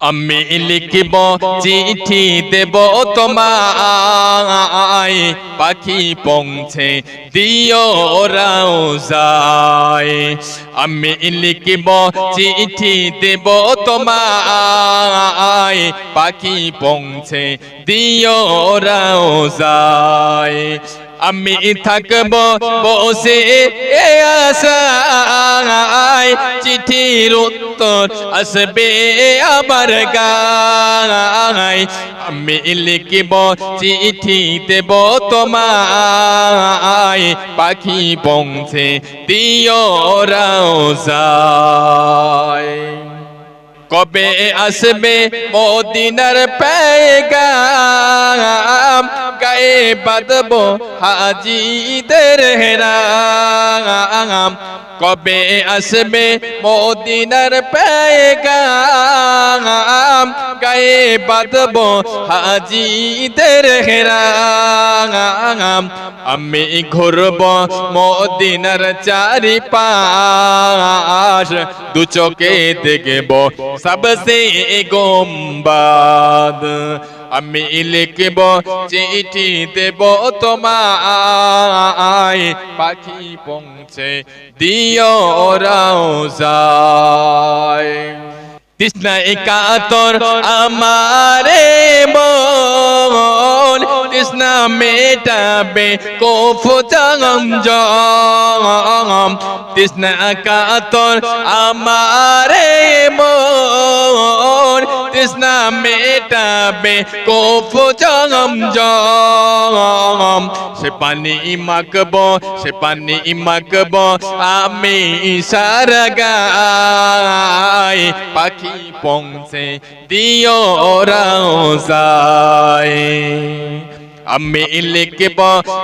আমি লিখিব চিঠি দেব তোমায়, পাখি পৌঁছে দিও রওজায়। আমি লিখিব চিঠি দেব তোমায়, পাখি পৌঁছে দিও রওজায়। আমি থাকব বসে আশায়, চিঠির উত্তর আসবে আমার গায়। আমি লিখিব চিঠি দেব তোমায়, পাখি পৌঁছে দিও রওজায়। কবে আসবে মদিনার পেগাম, গায়ে বাঁধবো হাজিদের হেরাম। কবে আসবে মদিনার পেগাম, গায়ে বাঁধবো হাজিদের হেরাম। আমি ঘুরব মদিনার চারিপাশ, দু চোখে দেখব সবসে গুম্বাদ। আমি লিখব চিঠি দেব তোমায়, পাখি পৌঁছে দিও রওজায়। তৃষ্ণায় কাতর আমারে মন, তৃষ্ণা মেটাবে কফু জম। তৃষ্ণা কাতর আমারে মন, তৃষ্ণা মেটাবে কফু জম। সে পানি মাখবো, সে পানি মাখবো আমি সারা গায়, পাখি পৌঁছে দিও রওজায়। আমি লিখব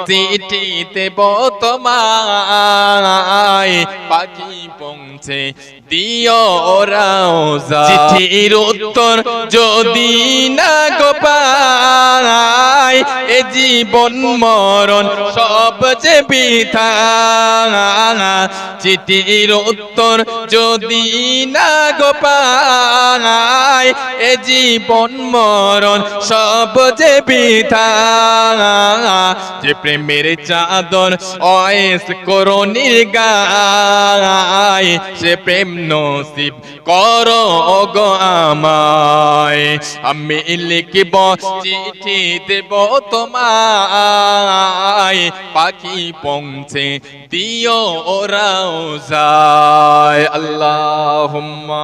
চিঠি দেব তোমায়, পাখি পৌঁছে দিও রওজায়। চিঠির উত্তর যদি না গো পাই, এ জীবন মরণ সব যে বৃথা। চিঠির উত্তর যদি না গো পাই, এ জীবন মরণ সব যে বৃথা। যে প্রেমের চাদর অয়েস করনির গায়, সে প্রেম নসিব করো গো আমায়। আমি লিখিব চিঠি দেব তোমায়, পাখি পৌঁছে দিও রওজায়। আল্লাহুম্মা